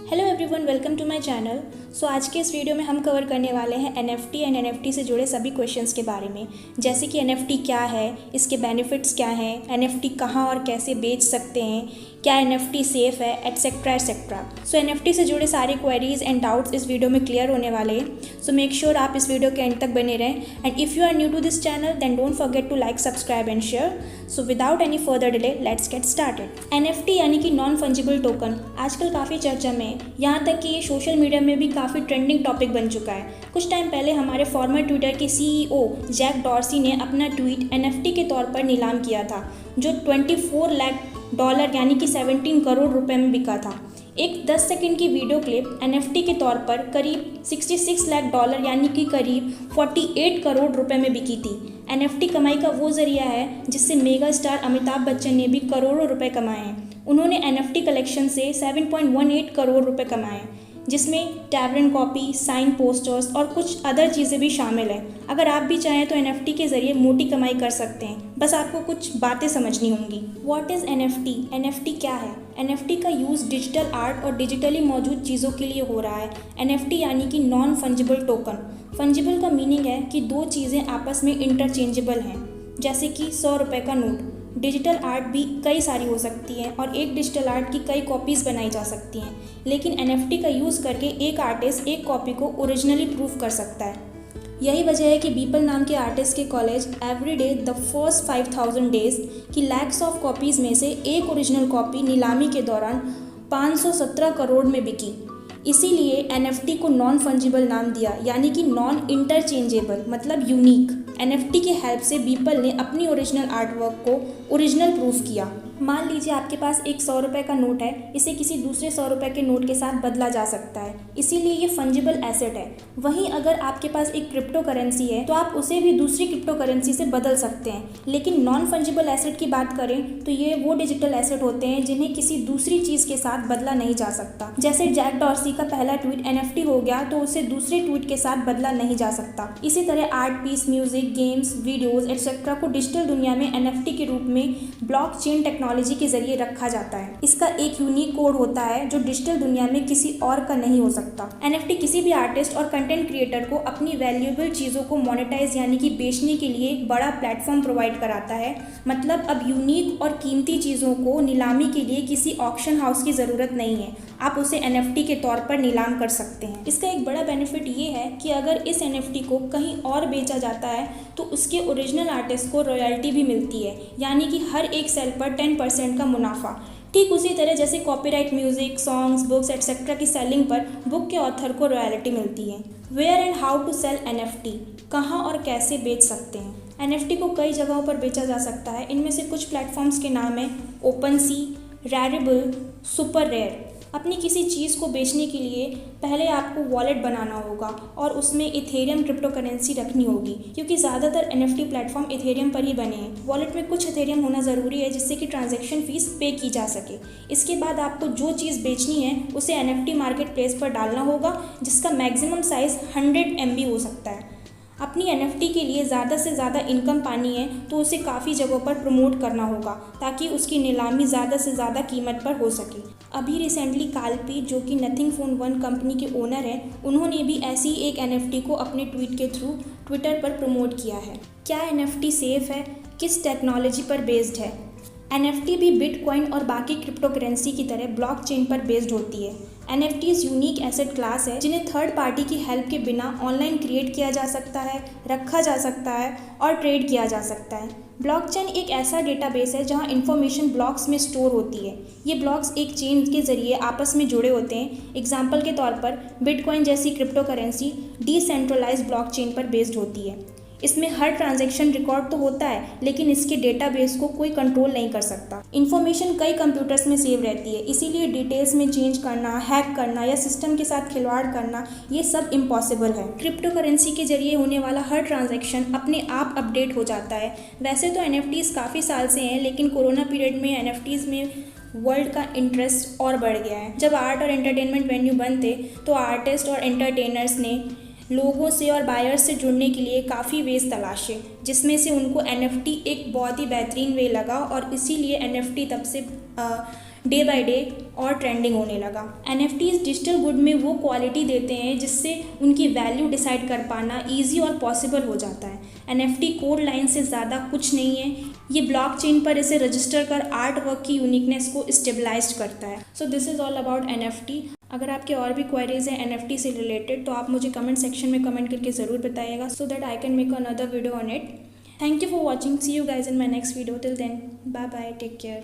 Hello everyone, welcome to my channel. आज के इस वीडियो में हम कवर करने वाले हैं NFT एंड NFT से जुड़े सभी क्वेश्चंस के बारे में, जैसे कि NFT क्या है, इसके बेनिफिट्स क्या हैं, NFT कहाँ और कैसे बेच सकते हैं, क्या NFT सेफ़ है, एटसेट्रा एटसेट्रा। NFT से जुड़े सारे क्वेरीज एंड डाउट्स इस वीडियो में क्लियर होने वाले हैं। मेक श्योर आप इस वीडियो के एंड तक बने रहें and if you are new to this channel then don't forget to like, subscribe and share. Without any further delay let's get started. NFT यानी कि नॉन फंजिबल टोकन आजकल काफ़ी चर्चा में है, यहाँ तक कि ये सोशल मीडिया में भी काफ़ी ट्रेंडिंग टॉपिक बन चुका है। कुछ टाइम पहले हमारे फॉर्मर ट्विटर के CEO जैक डॉर्सी ने अपना ट्वीट NFT के तौर पर नीलाम किया था, जो $24 लाख यानी कि 17 करोड़ रुपए में बिका था। एक 10 सेकंड की वीडियो क्लिप NFT के तौर पर करीब $66 लाख यानी कि करीब 48 करोड़ रुपए में बिकी थी। NFT कमाई का वो जरिया है जिससे मेगा स्टार अमिताभ बच्चन ने भी करोड़ों रुपए कमाए हैं। उन्होंने NFT कलेक्शन से 7.18 करोड़ रुपए कमाए हैं, जिसमें टैवरन कॉपी, साइन पोस्टर्स और कुछ अदर चीज़ें भी शामिल हैं। अगर आप भी चाहें तो NFT के ज़रिए मोटी कमाई कर सकते हैं, बस आपको कुछ बातें समझनी होंगी। What is NFT? NFT क्या है? NFT का यूज़ डिजिटल आर्ट और डिजिटली मौजूद चीज़ों के लिए हो रहा है। NFT यानी कि नॉन फंजिबल टोकन। फंजिबल का मीनिंग है कि दो चीज़ें आपस में इंटरचेंजेबल हैं, जैसे कि 100 रुपये का नोट। डिजिटल आर्ट भी कई सारी हो सकती है और एक डिजिटल आर्ट की कई कॉपीज़ बनाई जा सकती हैं, लेकिन NFT का यूज़ करके एक आर्टिस्ट एक कॉपी को ओरिजिनली प्रूफ कर सकता है। यही वजह है कि बीपल नाम के आर्टिस्ट के college every day the first 5000 days की लैक्स ऑफ कॉपीज़ में से एक ओरिजिनल कॉपी नीलामी के दौरान 517 करोड़ में बिकी। इसीलिए NFT को नॉन फंजिबल नाम दिया, यानी कि नॉन इंटरचेंजेबल मतलब यूनिक। NFT की हेल्प से बीपल ने अपनी ओरिजिनल आर्टवर्क को ओरिजिनल प्रूफ किया। मान लीजिए आपके पास एक 100 रुपये का नोट है, इसे किसी दूसरे 100 रुपये के नोट के साथ बदला जा सकता है, इसीलिए ये फंजिबल एसेट है। वहीं अगर आपके पास एक क्रिप्टो करेंसी है तो आप उसे भी दूसरी क्रिप्टो करेंसी से बदल सकते हैं। लेकिन नॉन फंजिबल एसेट की बात करें तो ये वो डिजिटल एसेट होते हैं जिन्हें किसी दूसरी चीज़ के साथ बदला नहीं जा सकता। जैसे जैक डॉर्सी का पहला ट्वीट NFT हो गया तो उसे दूसरे ट्वीट के साथ बदला नहीं जा सकता। इसी तरह art piece, music, games, videos etcetera को डिजिटल दुनिया में NFT के रूप में ब्लॉकचेन टेक्नोलॉजी के जरिए रखा जाता है। इसका एक यूनिक कोड होता है जो डिजिटल दुनिया में किसी और का नहीं हो सकता। NFT किसी भी आर्टिस्ट और कंटेंट क्रिएटर को अपनी वैल्यूएबल चीज़ों को मोनेटाइज यानी कि बेचने के लिए एक बड़ा प्लेटफॉर्म प्रोवाइड कराता है। मतलब अब यूनिक और कीमती चीज़ों को नीलामी के लिए किसी ऑक्शन हाउस की ज़रूरत नहीं है, आप उसे NFT के तौर पर नीलाम कर सकते हैं। इसका एक बड़ा बेनिफिट ये है कि अगर इस NFT को कहीं और बेचा जाता है तो उसके ओरिजिनल आर्टिस्ट को रॉयल्टी भी मिलती है, यानी कि हर एक सेल पर 10% का मुनाफा। ठीक उसी तरह जैसे copyright music, songs, books etcetera की सेलिंग पर बुक के ऑथर को रॉयल्टी मिलती है। Where and how to sell NFT? कहाँ और कैसे बेच सकते हैं? NFT को कई जगहों पर बेचा जा सकता है। इनमें से कुछ प्लेटफॉर्म्स के नाम हैं OpenSea, Rarible, सुपर रेयर। अपनी किसी चीज़ को बेचने के लिए पहले आपको वॉलेट बनाना होगा और उसमें इथेरियम क्रिप्टो करेंसी रखनी होगी, क्योंकि ज़्यादातर NFT प्लेटफॉर्म इथेरियम पर ही बने हैं। वॉलेट में कुछ इथेरियम होना ज़रूरी है जिससे कि ट्रांजैक्शन फ़ीस पे की जा सके। इसके बाद आपको जो चीज़ बेचनी है उसे NFT मार्केट प्लेस पर डालना होगा, जिसका मैक्सिमम साइज़ 100 MB हो सकता है। अपनी NFT के लिए ज़्यादा से ज़्यादा इनकम पानी है तो उसे काफ़ी जगहों पर प्रमोट करना होगा ताकि उसकी नीलामी ज़्यादा से ज़्यादा कीमत पर हो सके। अभी रिसेंटली कालपी, जो कि नथिंग फोन 1 कंपनी के ओनर हैं, उन्होंने भी ऐसी ही एक NFT को अपने ट्वीट के थ्रू ट्विटर पर प्रमोट किया है। क्या NFT सेफ़ है? किस टेक्नोलॉजी पर बेस्ड है? NFT भी बिटकॉइन और बाकी क्रिप्टो करेंसी की तरह ब्लॉकचेन पर बेस्ड होती है। NFTs यूनिक एसेट क्लास है जिन्हें थर्ड पार्टी की हेल्प के बिना ऑनलाइन क्रिएट किया जा सकता है, रखा जा सकता है और ट्रेड किया जा सकता है। ब्लॉकचेन एक ऐसा डेटाबेस है जहां इंफॉर्मेशन ब्लॉक्स में स्टोर होती है। ये ब्लॉक्स एक चेन के जरिए आपस में जुड़े होते हैं। एग्जाम्पल के तौर पर बिटकॉइन जैसी क्रिप्टो करेंसी डिसेंट्रलाइज्ड ब्लॉकचेन पर बेस्ड होती है। इसमें हर ट्रांजैक्शन रिकॉर्ड तो होता है, लेकिन इसके डेटाबेस को कोई कंट्रोल नहीं कर सकता। इन्फॉर्मेशन कई कंप्यूटर्स में सेव रहती है, इसीलिए डिटेल्स में चेंज करना, हैक करना या सिस्टम के साथ खिलवाड़ करना, ये सब इम्पॉसिबल है। क्रिप्टो करेंसी के जरिए होने वाला हर ट्रांजैक्शन अपने आप अपडेट हो जाता है। वैसे तो NFTs काफ़ी साल से हैं, लेकिन कोरोना पीरियड में NFTs में वर्ल्ड का इंटरेस्ट और बढ़ गया है। जब आर्ट और एंटरटेनमेंट वेन्यू बंद थे तो आर्टिस्ट और एंटरटेनर्स ने लोगों से और बायर्स से जुड़ने के लिए काफ़ी वेज तलाशे, जिसमें से उनको NFT एक बहुत ही बेहतरीन वे लगा और इसीलिए NFT तब से डे बाय डे और ट्रेंडिंग होने लगा। NFTs डिजिटल गुड में वो क्वालिटी देते हैं जिससे उनकी वैल्यू डिसाइड कर पाना ईजी और पॉसिबल हो जाता है। NFT कोड लाइन से ज़्यादा कुछ नहीं है, ये ब्लॉकचेन पर इसे रजिस्टर कर आर्ट वर्क की यूनिकनेस को स्टेबलाइज करता है। So this is all about NFT। अगर आपके और भी क्वेरीज हैं NFT से रिलेटेड तो आप मुझे कमेंट सेक्शन में कमेंट करके ज़रूर बताइएगा, so that I can make another video on it. Thank you for watching. See you guys in my next video. Till then, bye bye. Take care.